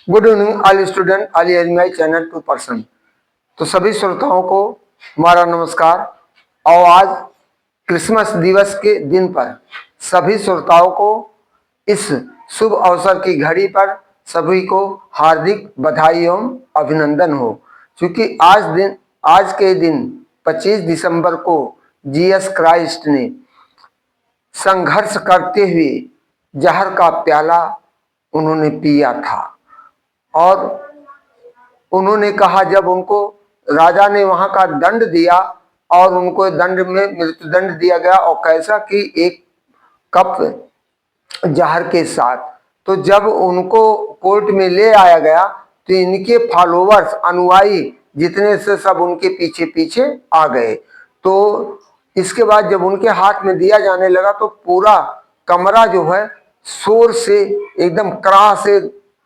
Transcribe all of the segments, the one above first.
Good evening all student, all my channel 2%। तो सभी श्रोताओं को हमारा नमस्कार। और आज क्रिसमस दिवस के दिन पर सभी श्रोताओं को इस शुभ अवसर की घड़ी पर सभी को हार्दिक बधाई एवं अभिनंदन हो, क्योंकि आज के दिन 25 दिसंबर को जीसस क्राइस्ट ने संघर्ष करते हुए जहर का प्याला उन्होंने पिया था। और उन्होंने कहा, जब उनको राजा ने वहां का दंड दिया और उनको दंड में मृत्युदंड दिया गया, और कैसा कि एक कप जहर के साथ, तो जब उनको कोर्ट में ले आया गया तो इनके फॉलोवर्स, अनुयायी जितने से सब उनके पीछे पीछे आ गए। तो इसके बाद जब उनके हाथ में दिया जाने लगा तो पूरा कमरा जो है शोर से एकदम कराह से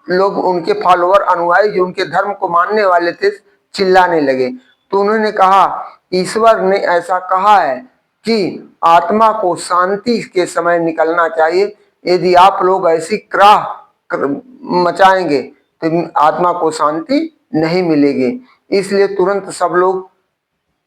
लोग, उनके फॉलोवर, अनुयायी जो उनके धर्म को मानने वाले थे, चिल्लाने लगे। तो उन्होंने कहा, ईश्वर ने ऐसा कहा है कि आत्मा को शांति के समय निकलना चाहिए। यदि आप लोग ऐसी कराह मचाएंगे तो आत्मा को शांति नहीं मिलेगी। इसलिए तुरंत सब लोग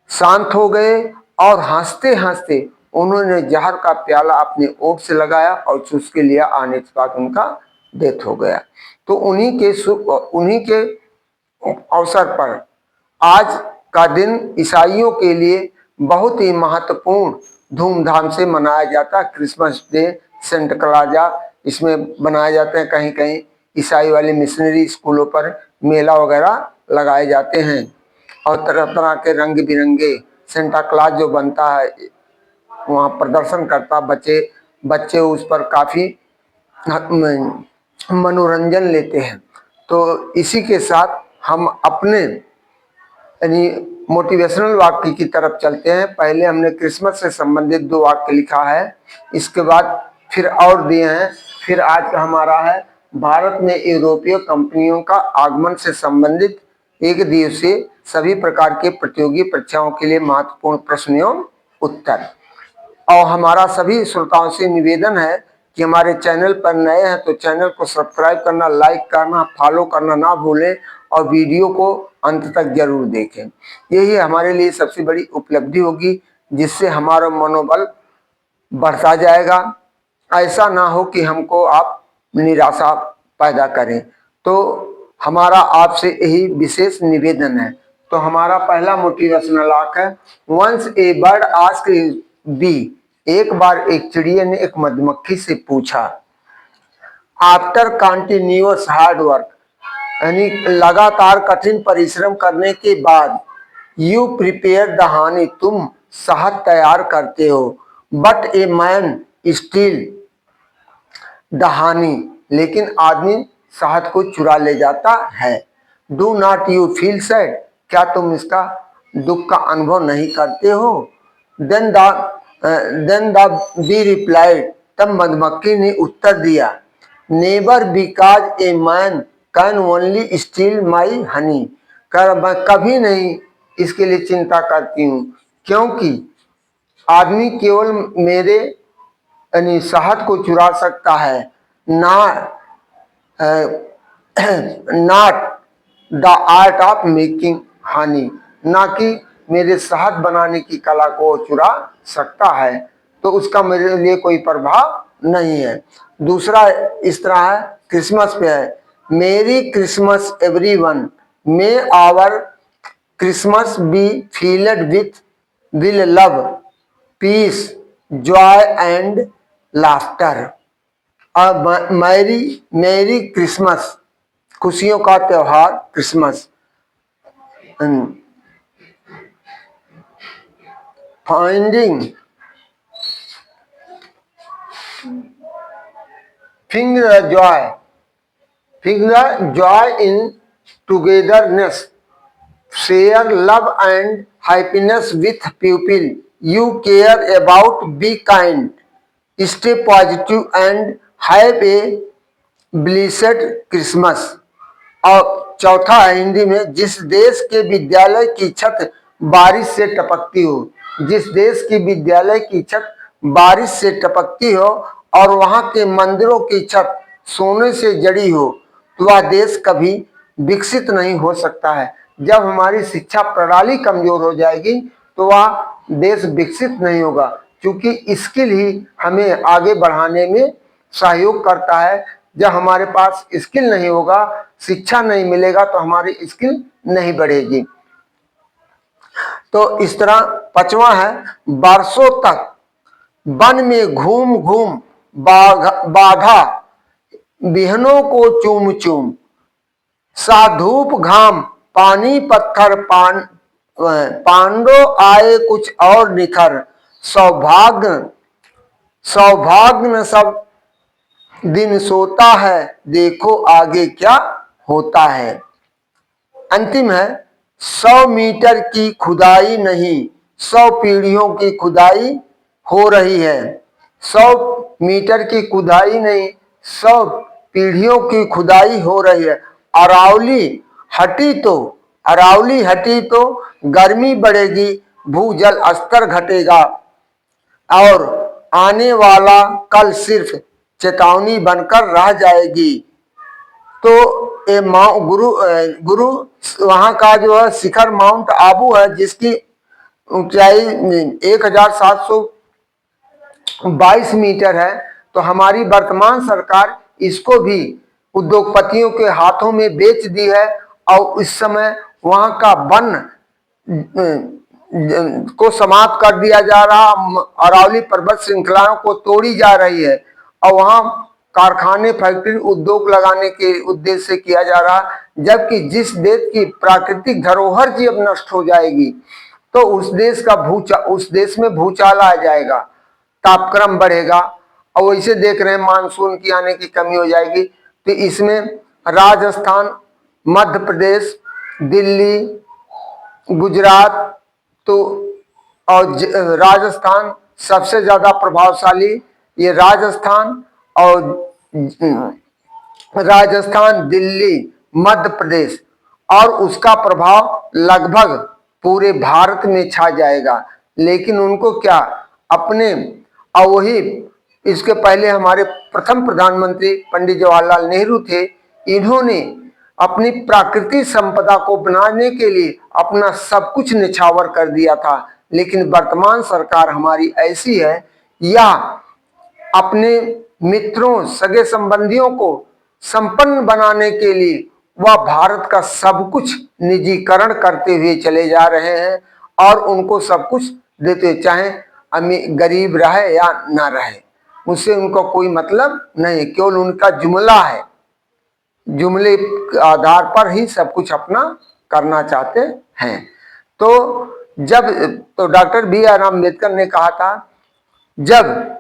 शांत हो गए और हंसते हंसते उन्होंने जहर का प्याला अपने ओठ से लगाया और चूस के लिया। आने के बाद उनका डेथ हो गया। तो उन्हीं के अवसर पर आज का दिन ईसाइयों के लिए बहुत ही महत्वपूर्ण धूमधाम से मनाया जाता है। क्रिसमस डे, सेंट क्लॉजा इसमें बनाए जाते हैं। कहीं कहीं ईसाई वाले मिशनरी स्कूलों पर मेला वगैरह लगाए जाते हैं और तरह तरह के रंग बिरंगे सेंटा क्लॉज जो बनता है वहाँ प्रदर्शन करता। बच्चे उस पर काफ़ी मनोरंजन लेते हैं। तो इसी के साथ हम अपने यानी मोटिवेशनल वाक्य की तरफ चलते हैं। पहले हमने क्रिसमस से संबंधित 2 वाक्य लिखा है, इसके बाद फिर और दिए हैं। फिर आज का हमारा है, भारत में यूरोपीय कंपनियों का आगमन से संबंधित एक दिवसीय सभी प्रकार के प्रतियोगी परीक्षाओं के लिए महत्वपूर्ण प्रश्न एवं उत्तर। और हमारा सभी श्रोताओं से निवेदन है कि हमारे चैनल पर नए हैं तो चैनल को सब्सक्राइब करना, लाइक करना, फॉलो करना ना भूलें और वीडियो को अंत तक जरूर देखें। यही हमारे लिए सबसे बड़ी उपलब्धि होगी, जिससे हमारा मनोबल बढ़ता जाएगा। ऐसा ना हो कि हमको आप निराशा पैदा करें। तो हमारा आपसे यही विशेष निवेदन है। तो हमारा पहला मोटिवेशनल वाक्य है, once a bird asked bee, एक बार एक चिड़िया ने एक मधुमक्खी से पूछा, आफ्टर कंटिन्यूअस हार्ड वर्क, यानी लगातार कठिन परिश्रम करने के बाद, यू प्रिपेयर द हनी, तुम शहद तैयार करते हो, but a man steel the honey, लेकिन आदमी शहद को चुरा ले जाता है। Do not you feel sad, क्या तुम इसका दुख का अनुभव नहीं करते हो? देन द बी रिप्लाइड, तब मधुमक्खी ने उत्तर दिया, never, because a man can only steel माई हनी, मैं कभी नहीं इसके लिए चिंता करती हूँ, क्योंकि आदमी केवल मेरे यानी शहद को चुरा सकता है, not the art of making Honey, ना कि मेरे शहद बनाने की कला को चुरा सकता है। तो उसका मेरे लिए कोई प्रभाव नहीं है। दूसरा इस तरह है, क्रिसमस पे है, merry Christmas everyone, may our Christmas be filled with will love, peace, joy and laughter. अब मैरी क्रिसमस, खुशियों का त्योहार Christmas. Finding find the joy in togetherness, share love and happiness with people you care about, be kind, stay positive and have a blessed Christmas। और चौथा है हिंदी में, जिस देश के विद्यालय की छत बारिश से टपकती हो, जिस देश की विद्यालय की छत बारिश से टपकती हो और वहां के मंदिरों की छत सोने से जड़ी हो, तो वह देश कभी विकसित नहीं हो सकता है। जब हमारी शिक्षा प्रणाली कमजोर हो जाएगी तो वह देश विकसित नहीं होगा, क्योंकि स्किल ही हमें आगे बढ़ाने में सहयोग करता है। जब हमारे पास स्किल नहीं होगा, शिक्षा नहीं मिलेगा, तो हमारी स्किल नहीं बढ़ेगी। तो इस तरह पांचवा है, बरसों तक वन में घूम घूम बाधा बिहनों को चूम चूम, साधूप घाम पानी पत्थर पांडो आए कुछ और निखर, सौभाग्य सौभाग्य न सब दिन सोता है, देखो आगे क्या होता है। अंतिम है, 100 मीटर की खुदाई नहीं, 100 पीढ़ियों की खुदाई हो रही है। 100 मीटर की खुदाई नहीं, 100 पीढ़ियों की खुदाई हो रही है। अरावली हटी तो गर्मी बढ़ेगी, भूजल स्तर घटेगा और आने वाला कल सिर्फ चेतावनी बनकर रह जाएगी। तो ये गुरु वहां का जो है शिखर माउंट आबू है, जिसकी ऊंचाई 1722 मीटर है। तो हमारी वर्तमान सरकार इसको भी उद्योगपतियों के हाथों में बेच दी है और इस समय वहां का वन को समाप्त कर दिया जा रहा, अरावली पर्वत श्रृंखलाओं को तोड़ी जा रही है और वहां कारखाने फैक्ट्री उद्योग लगाने के उद्देश्य से किया जा रहा। जबकि जिस देश की प्राकृतिक धरोहर जी अब नष्ट हो जाएगी तो उस देश में भूचाल आ जाएगा, तापक्रम बढ़ेगा और वैसे देख रहे हैं मानसून की आने की कमी हो जाएगी। तो इसमें राजस्थान, मध्य प्रदेश, दिल्ली, गुजरात, तो और राजस्थान सबसे ज्यादा प्रभावशाली, ये राजस्थान, दिल्ली, मध्य प्रदेश, और उसका प्रभाव लगभग पूरे भारत में छा जाएगा। लेकिन उनको क्या अपने, और वही इसके पहले हमारे प्रथम प्रधानमंत्री पंडित जवाहरलाल नेहरू थे, इन्होंने अपनी प्राकृतिक संपदा को बनाने के लिए अपना सब कुछ निछावर कर दिया था। लेकिन वर्तमान सरकार हमारी ऐसी है, या अपने मित्रों सगे संबंधियों को संपन्न बनाने के लिए वह भारत का सब कुछ निजीकरण करते हुए चले जा रहे हैं और उनको सब कुछ देते, चाहे गरीब रहे या ना रहे, उससे उनको कोई मतलब नहीं, केवल उनका जुमला है, जुमले के आधार पर ही सब कुछ अपना करना चाहते हैं। तो डॉक्टर BR अम्बेडकर ने कहा था, जब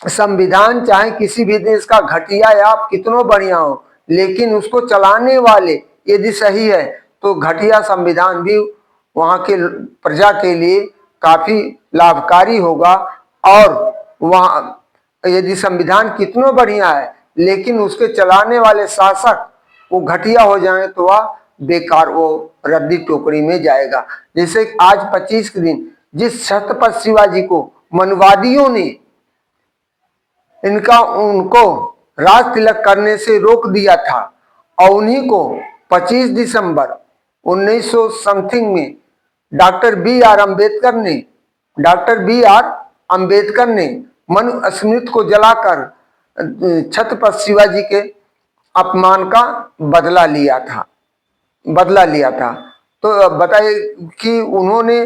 संविधान चाहे किसी भी देश का घटिया या कितनों बढ़िया हो, लेकिन उसको चलाने वाले यदि सही है तो घटिया संविधान भी वहां के प्रजा के लिए काफी लाभकारी होगा। और वहां यदि संविधान कितनों बढ़िया है लेकिन उसके चलाने वाले शासक वो घटिया हो जाए तो वह बेकार, वो रद्दी टोकरी में जाएगा। जैसे आज 25 के दिन जिस छत्रपति शिवाजी को मनुवादियों ने उनको राज तिलक करने से रोक दिया था और उन्हीं को 25 दिसंबर 1900 समथिंग में डॉक्टर बी आर अम्बेडकर ने मनु स्मृति को जलाकर छत्रपति शिवाजी के अपमान का बदला लिया था। तो बताइए कि उन्होंने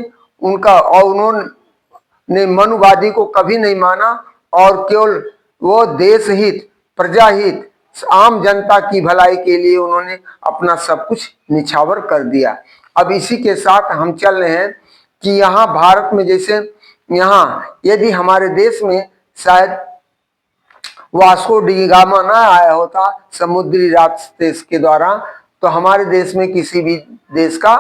मनुवादी को कभी नहीं माना और केवल वो देश हित, प्रजा हित, आम जनता की भलाई के लिए उन्होंने अपना सब कुछ निछावर कर दिया। अब इसी के साथ हम चल रहे हैं कि यहाँ भारत में, जैसे यहाँ यदि हमारे देश में शायद वास्को डी गामा ना आया होता समुद्री रास्ते के द्वारा, तो हमारे देश में किसी भी देश का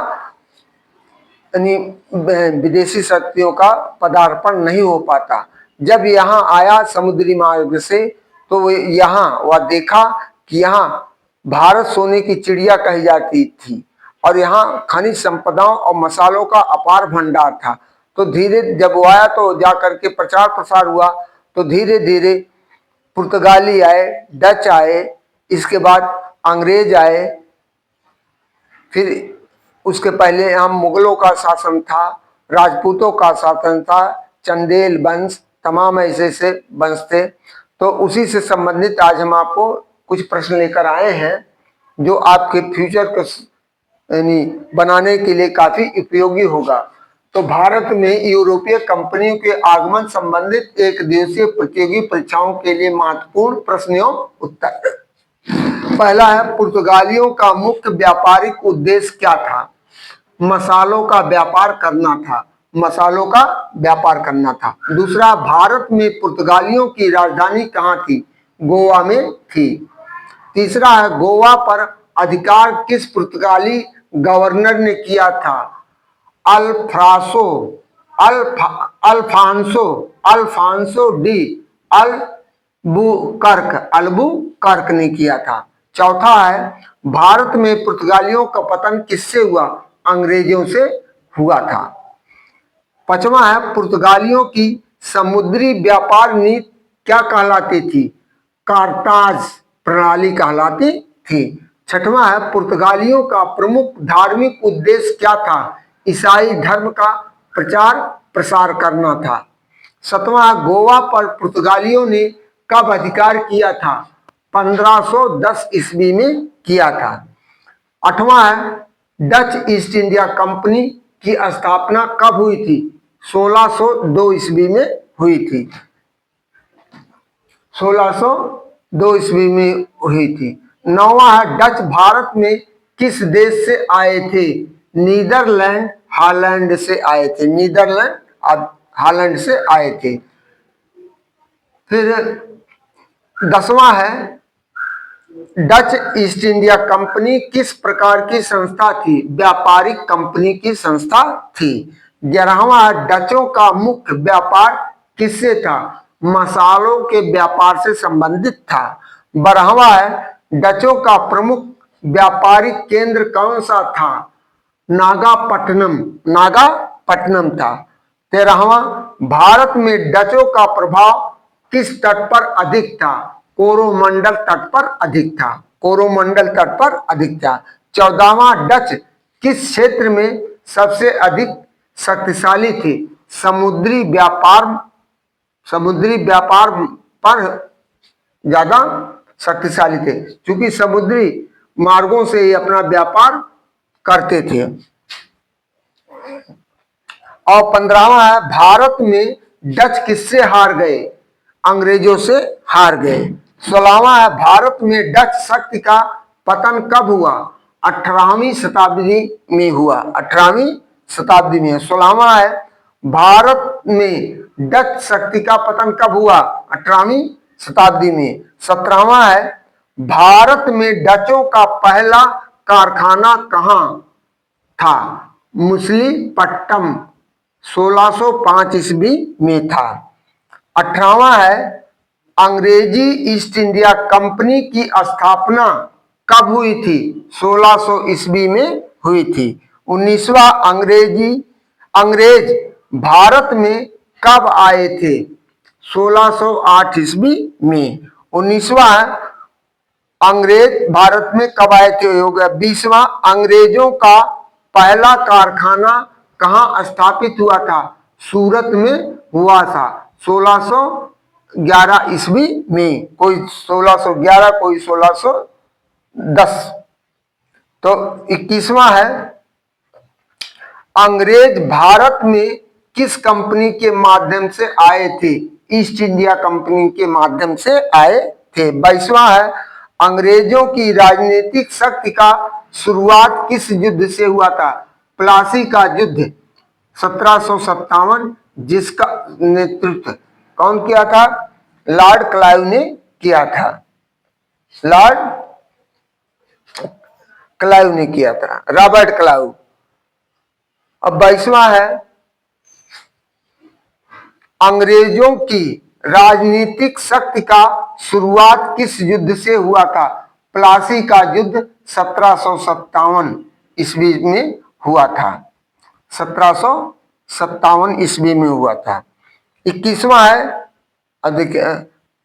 विदेशी शक्तियों का पदार्पण नहीं हो पाता। जब यहाँ आया समुद्री मार्ग से तो यहाँ वह देखा कि यहाँ भारत सोने की चिड़िया कही जाती थी और यहाँ खनिज संपदाओं और मसालों का अपार भंडार था। तो धीरे जब वो आया तो जाकर के प्रचार प्रसार हुआ, तो धीरे धीरे पुर्तगाली आए, डच आए, इसके बाद अंग्रेज आए, फिर उसके पहले हम मुगलों का शासन था, राजपूतों का शासन था, चंदेल वंश, तमाम ऐसे ऐसे वंश थे। तो उसी से संबंधित आज हम आपको कुछ प्रश्न लेकर आए हैं जो आपके फ्यूचर को यानी बनाने के लिए काफी उपयोगी होगा। तो भारत में यूरोपीय कंपनियों के आगमन संबंधित एक दिवसीय प्रतियोगी परीक्षाओं के लिए महत्वपूर्ण प्रश्न एवं उत्तर। पहला है, पुर्तगालियों का मुख्य व्यापारिक उद्देश्य क्या था? मसालों का व्यापार करना था, मसालों का व्यापार करना था। दूसरा, भारत में पुर्तगालियों की राजधानी कहाँ थी? गोवा में थी। तीसरा है, गोवा पर अधिकार किस पुर्तगाली गवर्नर ने किया था? अल्फ्रांसो अल्फांसो अल्फांसो डी अल्बुकर्क ने किया था। चौथा है, भारत में पुर्तगालियों का पतन किससे हुआ? अंग्रेजों से हुआ था। पांचवा है, पुर्तगालियों की समुद्री व्यापार नीति क्या कहलाती थी? कार्ताज प्रणाली कहलाती थी। छठवां है, पुर्तगालियों का प्रमुख धार्मिक उद्देश्य क्या था? ईसाई धर्म का प्रचार प्रसार करना था। सातवां, गोवा पर पुर्तगालियों ने कब अधिकार किया था? 1510 ईस्वी में किया था। आठवां है, डच ईस्ट इंडिया कंपनी की स्थापना कब हुई थी? 1602 ईस्वी में हुई थी। 1602 ईस्वी में हुई थी। नौवां है, डच भारत में किस देश से आए थे? नीदरलैंड हॉलैंड से आए थे, नीदरलैंड हॉलैंड से आए थे। फिर 10वां है, डच ईस्ट इंडिया कंपनी किस प्रकार की संस्था थी? व्यापारिक कंपनी की संस्था थी। 11वां, डचों का मुख्य व्यापार किससे था? मसालों के व्यापार से संबंधित था। 12वां है, डचों का प्रमुख व्यापारिक केंद्र कौन सा था? नागापट्टनम था। 13वां, भारत में डचों का प्रभाव किस तट पर अधिक था? कोरोमंडल तट पर अधिक था, कोरोमंडल तट पर अधिक था। 14वां, डच किस क्षेत्र में सबसे अधिक शक्तिशाली थे? समुद्री व्यापार पर ज्यादा शक्तिशाली थे, क्योंकि समुद्री मार्गों से ही अपना व्यापार करते थे। और 15वां है, भारत में डच किससे हार गए? अंग्रेजों से हार गए। 16वां है, भारत में डच शक्ति का पतन कब हुआ? 18वीं शताब्दी में हुआ, 18वीं शताब्दी में। 16वां है, भारत में डच शक्ति का पतन कब हुआ? 18वीं शताब्दी में। 17वां है, भारत में डचों का पहला कारखाना कहाँ था? मछलीपट्टनम 1605 ईस्वी में था। 18वां है, अंग्रेजी ईस्ट इंडिया कंपनी की स्थापना कब हुई थी? 1600 ईस्वी में हुई थी। 19वां, अंग्रेज भारत में कब आए थे? 1608 ईस्वी में। 19वां, अंग्रेज भारत में कब आए थे? हो गया। 20वां, अंग्रेजों का पहला कारखाना कहाँ स्थापित हुआ था? सूरत में हुआ था 1611 ईस्वी में, कोई 1611 कोई 1610। तो 21वां है, अंग्रेज भारत में किस कंपनी के माध्यम से आए थे? ईस्ट इंडिया कंपनी के माध्यम से आए थे। 22वां है, अंग्रेजों की राजनीतिक शक्ति का शुरुआत किस युद्ध से हुआ था? प्लासी का युद्ध 1757, जिसका नेतृत्व कौन किया था? लॉर्ड क्लाइव ने किया था, लॉर्ड क्लाइव ने किया था, रॉबर्ट क्लाइव। अब 22वां है, अंग्रेजों की राजनीतिक शक्ति का शुरुआत किस युद्ध से हुआ था? प्लासी का युद्ध 1757 ईस्वी में हुआ था, 1757 ईस्वी में हुआ था। 21वां है, देखिए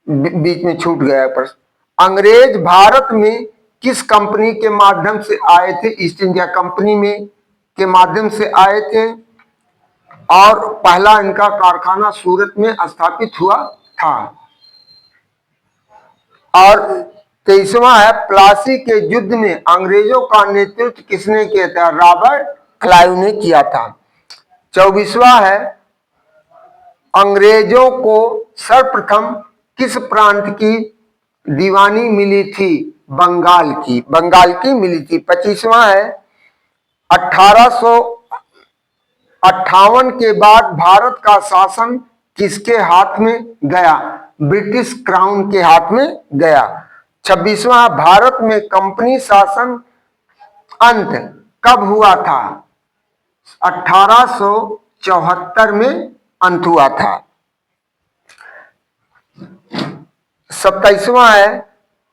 बीच में छूट गया प्रश्न, अंग्रेज भारत में किस कंपनी के माध्यम से आए थे? ईस्ट इंडिया कंपनी में के माध्यम से आए थे और पहला इनका कारखाना सूरत में स्थापित हुआ था। और 23वां है, प्लासी के युद्ध में अंग्रेजों का नेतृत्व किसने किया था? रॉबर्ट क्लाइव ने किया था। 24वां है, अंग्रेजों को सर्वप्रथम किस प्रांत की दीवानी मिली थी? बंगाल की मिली थी। 25वां है, 1858 के बाद भारत का शासन किसके हाथ में गया? ब्रिटिश क्राउन के हाथ में गया। 26वां, भारत में कंपनी शासन अंत कब हुआ था? 1874 में अंत हुआ था। 27वां है,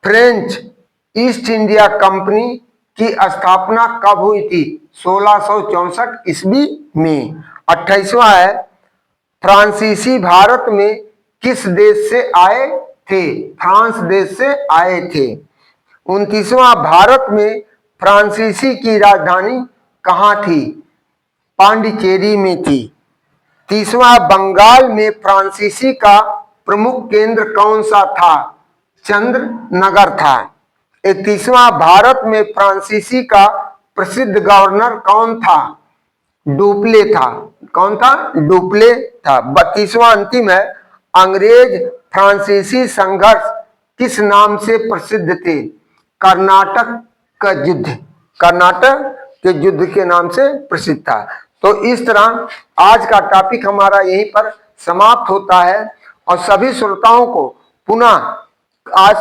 फ्रेंच ईस्ट इंडिया कंपनी की स्थापना कब हुई थी? 1664 ईस्वी में। 28वां है, फ्रांसीसी भारत में किस देश से आए थे? फ्रांस देश से आए थे। 29वां, भारत में फ्रांसीसी की राजधानी कहाँ थी? पांडिचेरी में थी। 30वां, बंगाल में फ्रांसीसी का प्रमुख केंद्र कौन सा था? चंद्रनगर था। 31वां, भारत में फ्रांसीसी का प्रसिद्ध गवर्नर कौन था? डुप्ले था। कौन था? डुप्ले था। 32वां अंतिम है, अंग्रेज फ्रांसीसी संघर्ष किस नाम से प्रसिद्ध थे? कर्नाटक का युद्ध। कर्नाटक के युद्ध के नाम से प्रसिद्ध था। तो इस तरह आज का टॉपिक हमारा यहीं पर समाप्त होता है और सभी श्रोताओं को पुनः आज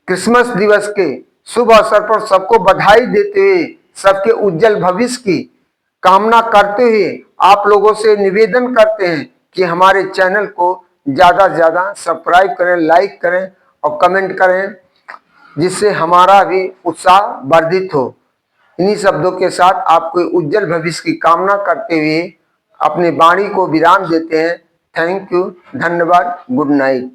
क्रिसमस दिवस के शुभ अवसर पर सबको बधाई देते हुए सबके उज्जवल भविष्य की कामना करते हुए आप लोगों से निवेदन करते हैं कि हमारे चैनल को ज्यादा से ज्यादा सब्सक्राइब करें, लाइक करें और कमेंट करें, जिससे हमारा भी उत्साह वर्धित हो। इन्हीं शब्दों के साथ आपको उज्जवल भविष्य की कामना करते हुए अपनी वाणी को विराम देते हैं। थैंक यू, धन्यवाद, गुड नाइट।